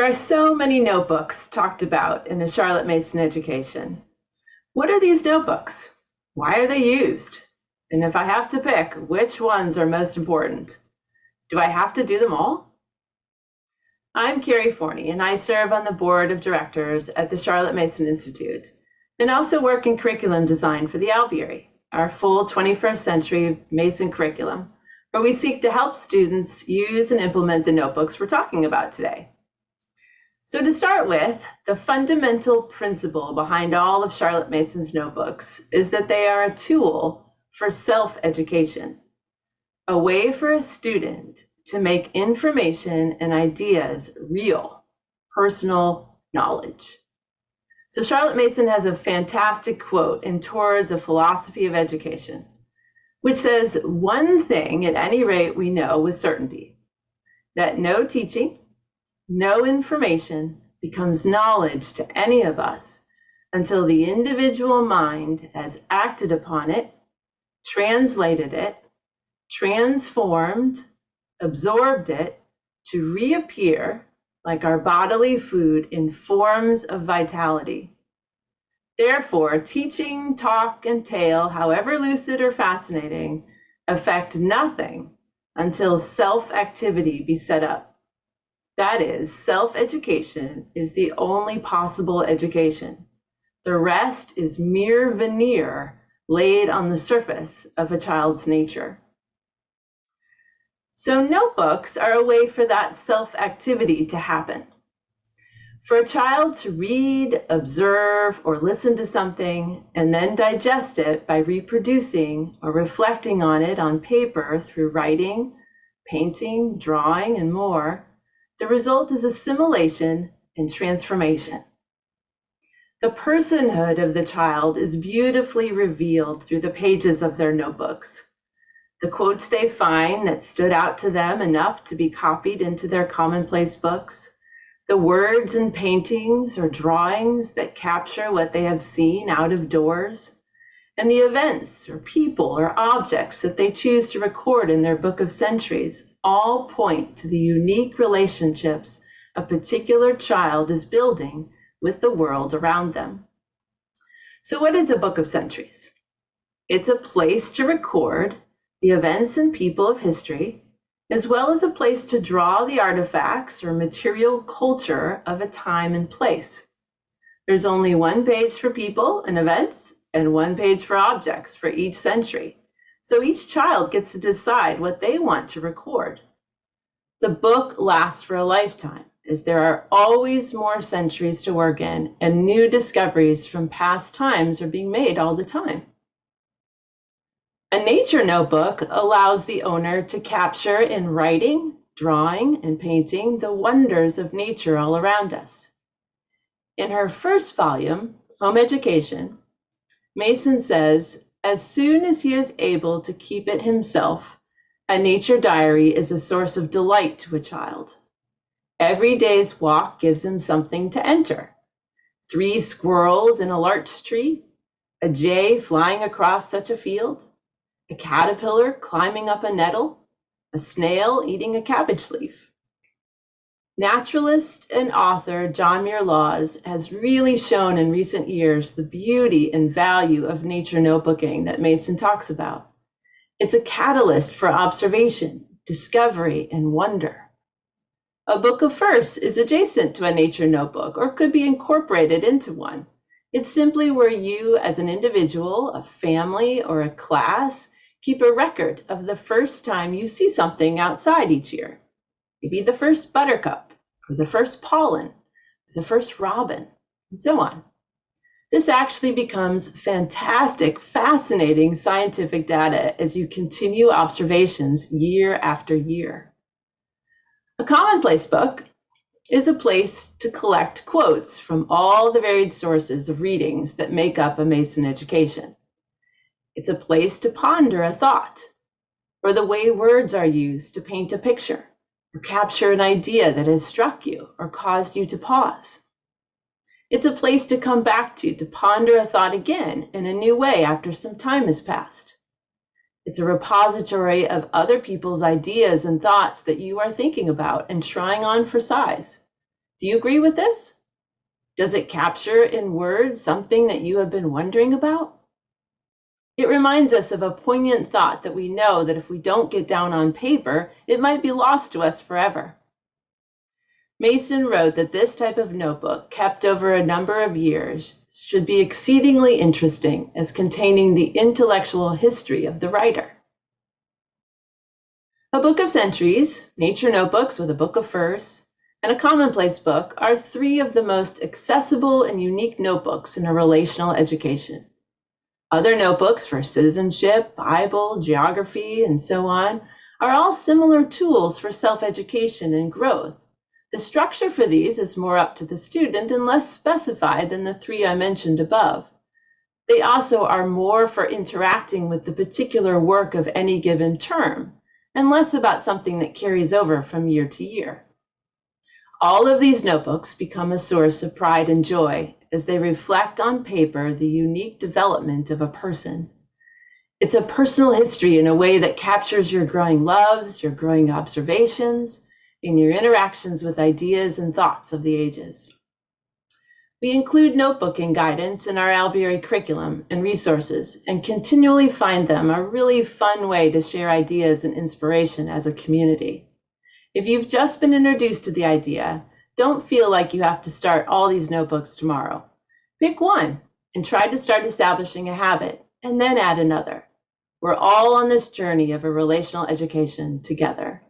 There are so many notebooks talked about in a Charlotte Mason education. What are these notebooks? Why are they used? And if I have to pick, which ones are most important? Do I have to do them all? I'm Carrie Forney, and I serve on the board of directors at the Charlotte Mason Institute, and also work in curriculum design for the Alviary, our full 21st century Mason curriculum, where we seek to help students use and implement the notebooks we're talking about today. So to start with, the fundamental principle behind all of Charlotte Mason's notebooks is that they are a tool for self-education, a way for a student to make information and ideas real, personal knowledge. So Charlotte Mason has a fantastic quote in Towards a Philosophy of Education, which says, "One thing at any rate we know with certainty, that no teaching, no information becomes knowledge to any of us until the individual mind has acted upon it, translated it, transformed, absorbed it to reappear like our bodily food in forms of vitality. Therefore, teaching, talk, and tale, however lucid or fascinating, affect nothing until self-activity be set up. That is, self-education is the only possible education. The rest is mere veneer laid on the surface of a child's nature." So notebooks are a way for that self-activity to happen. For a child to read, observe, or listen to something and then digest it by reproducing or reflecting on it on paper through writing, painting, drawing, and more, the result is assimilation and transformation. The personhood of the child is beautifully revealed through the pages of their notebooks. The quotes they find that stood out to them enough to be copied into their Commonplace books, the words and paintings or drawings that capture what they have seen out of doors, and the events or people or objects that they choose to record in their Book of Centuries all point to the unique relationships a particular child is building with the world around them. So what is a Book of Centuries? It's a place to record the events and people of history, as well as a place to draw the artifacts or material culture of a time and place. There's only one page for people and events and one page for objects for each century. So each child gets to decide what they want to record. The book lasts for a lifetime, as there are always more centuries to work in and new discoveries from past times are being made all the time. A nature notebook allows the owner to capture in writing, drawing, and painting the wonders of nature all around us. In her first volume, Home Education, Mason says, as soon as he is able to keep it himself, a nature diary is a source of delight to a child. Every day's walk gives him something to enter. 3 squirrels in a larch tree, a jay flying across such a field, a caterpillar climbing up a nettle, a snail eating a cabbage leaf. Naturalist and author John Muir Laws has really shown in recent years the beauty and value of nature notebooking that Mason talks about. It's a catalyst for observation, discovery, and wonder. A book of verse is adjacent to a nature notebook or could be incorporated into one. It's simply where you as an individual, a family, or a class keep a record of the first time you see something outside each year. Maybe the first buttercup, or the first pollen, or the first robin, and so on. This actually becomes fantastic, fascinating scientific data as you continue observations year after year. A Commonplace book is a place to collect quotes from all the varied sources of readings that make up a Mason education. It's a place to ponder a thought, or the way words are used to paint a picture, or capture an idea that has struck you or caused you to pause. It's a place to come back to ponder a thought again in a new way after some time has passed. It's a repository of other people's ideas and thoughts that you are thinking about and trying on for size. Do you agree with this? Does it capture in words something that you have been wondering about? It reminds us of a poignant thought that we know that if we don't get down on paper, it might be lost to us forever. Mason wrote that this type of notebook, kept over a number of years, should be exceedingly interesting as containing the intellectual history of the writer. A book of centuries, nature notebooks with a book of verse, and a commonplace book are three of the most accessible and unique notebooks in a relational education. Other notebooks for citizenship, Bible, geography, and so on are all similar tools for self-education and growth. The structure for these is more up to the student and less specified than the three I mentioned above. They also are more for interacting with the particular work of any given term, and less about something that carries over from year to year. All of these notebooks become a source of pride and joy as they reflect on paper the unique development of a person. It's a personal history in a way that captures your growing loves, your growing observations, and your interactions with ideas and thoughts of the ages. We include notebooking guidance in our Alveary curriculum and resources and continually find them a really fun way to share ideas and inspiration as a community. If you've just been introduced to the idea, don't feel like you have to start all these notebooks tomorrow. Pick one and try to start establishing a habit and then add another. We're all on this journey of a relational education together.